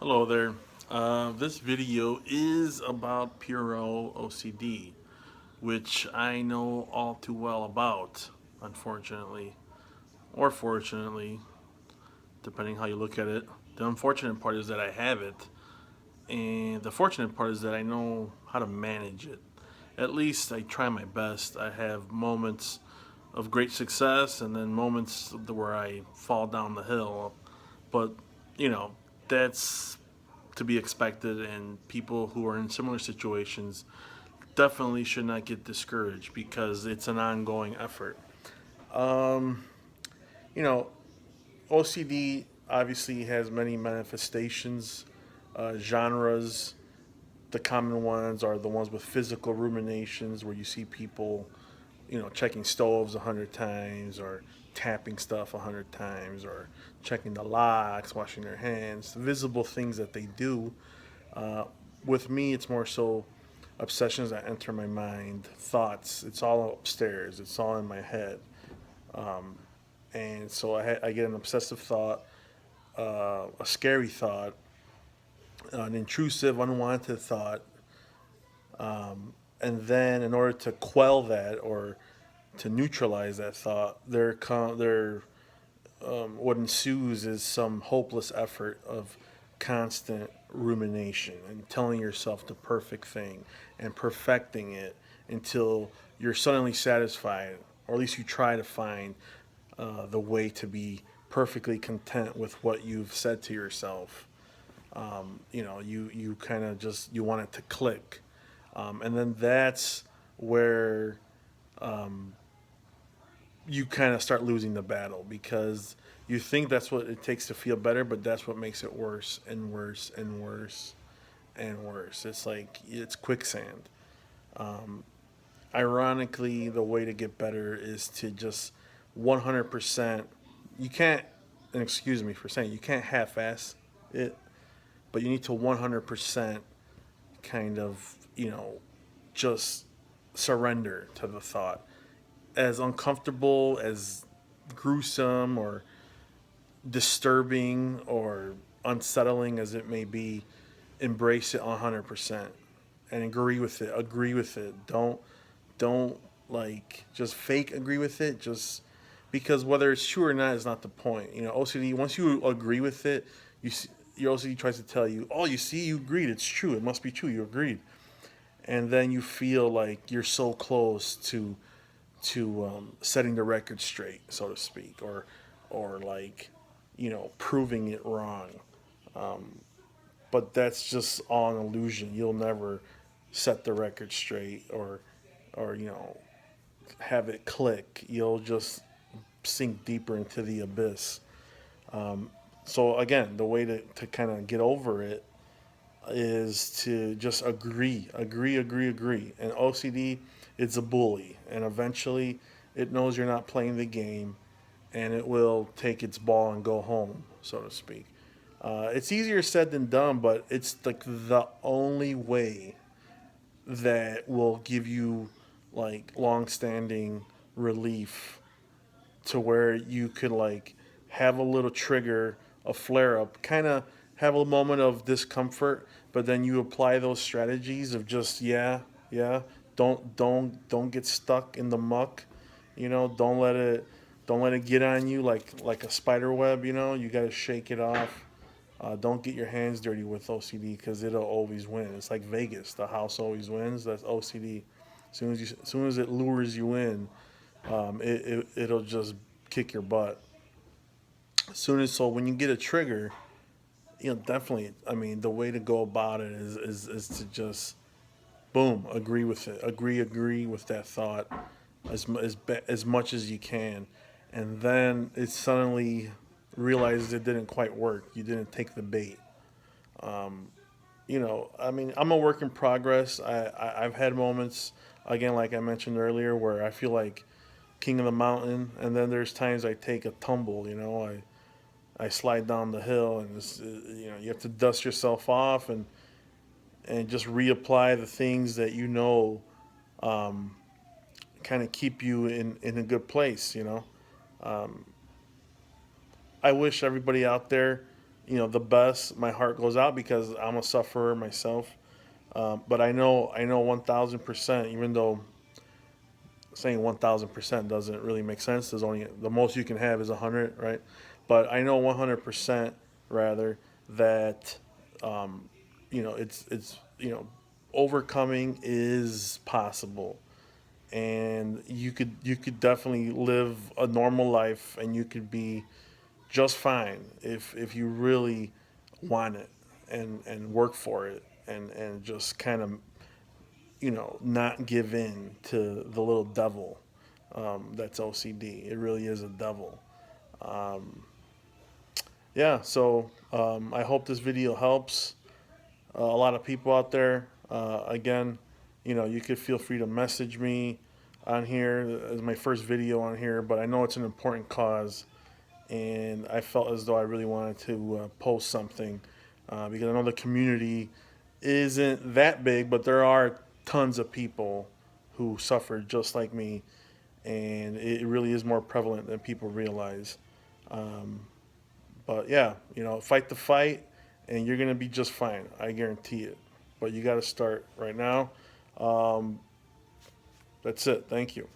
Hello there. This video is about Puro OCD, which I know all too well about, unfortunately, or fortunately, depending how you look at it. The unfortunate part is that I have it, and the fortunate part is that I know how to manage it. At least I try my best. I have moments of great success and then moments where I fall down the hill. But, you know, that's to be expected, and people who are in similar situations definitely should not get discouraged because it's an ongoing effort. Um, you know, OCD obviously has many manifestations, genres. The common ones are the ones with physical ruminations, where you see people, checking stoves 100 times, or tapping stuff 100 times, or checking the locks, washing their hands, visible things that they do. Uh, with me, it's more so obsessions that enter my mind, thoughts. It's all upstairs. It's all in my head, and so I get an obsessive thought, a scary thought, an intrusive, unwanted thought, and then in order to quell that or to neutralize that thought, what ensues is some hopeless effort of constant rumination and telling yourself the perfect thing and perfecting it until you're suddenly satisfied, or at least you try to find the way to be perfectly content with what you've said to yourself. You kind of just you want it to click, and then that's where you kind of start losing the battle because you think that's what it takes to feel better, but that's what makes it worse and worse and worse and worse. It's like it's quicksand. Ironically, the way to get better is to just 100%. You can't, and excuse me for saying, you can't half-ass it, but you need to 100% kind of, just surrender to the thought. As uncomfortable, as gruesome, or disturbing, or unsettling as it may be, embrace it 100% and agree with it. Agree with it. Don't like just fake agree with it. Just because whether it's true or not is not the point. OCD. Once you agree with it, you see, your OCD tries to tell you, "Oh, you see, you agreed. It's true. It must be true. You agreed." And then you feel like you're so close to setting the record straight, so to speak, or like proving it wrong. But that's just all an illusion. You'll never set the record straight or have it click. You'll just sink deeper into the abyss. So again, the way to kind of get over it is to just agree. And OCD, it's a bully, and eventually it knows you're not playing the game, and it will take its ball and go home, so to speak. It's easier said than done, but it's like the only way that will give you like long-standing relief to where you could like have a little trigger, a flare up, kind of have a moment of discomfort, but then you apply those strategies of just yeah, don't get stuck in the muck, don't let it get on you like a spider web, you got to shake it off. Don't get your hands dirty with OCD because it'll always win. It's like Vegas, the house always wins. That's OCD. As soon as it lures you in, it'll just kick your butt. So when you get a trigger, definitely. I mean, the way to go about it is to just boom, agree with it, agree with that thought as much as you can, and then it suddenly realizes it didn't quite work. You didn't take the bait. I mean, I'm a work in progress. I've had moments, again, like I mentioned earlier, where I feel like king of the mountain, and then there's times I take a tumble. I slide down the hill, and you have to dust yourself off and just reapply the things that kind of keep you in a good place. I wish everybody out there, the best. My heart goes out because I'm a sufferer myself. But I know 1,000%. Even though saying 1,000% doesn't really make sense. There's only the most you can have is 100, right? But I know 100% rather that it's overcoming is possible, and you could definitely live a normal life, and you could be just fine if you really want it and work for it and just kind of not give in to the little devil that's OCD. It really is a devil. Um, yeah, so I hope this video helps a lot of people out there. Again, you could feel free to message me on here as my first video on here, but I know it's an important cause, and I felt as though I really wanted to post something because I know the community isn't that big, but there are tons of people who suffer just like me, and it really is more prevalent than people realize. Um, but yeah, fight the fight, and you're gonna be just fine. I guarantee it. But you got to start right now. Um, that's it. Thank you.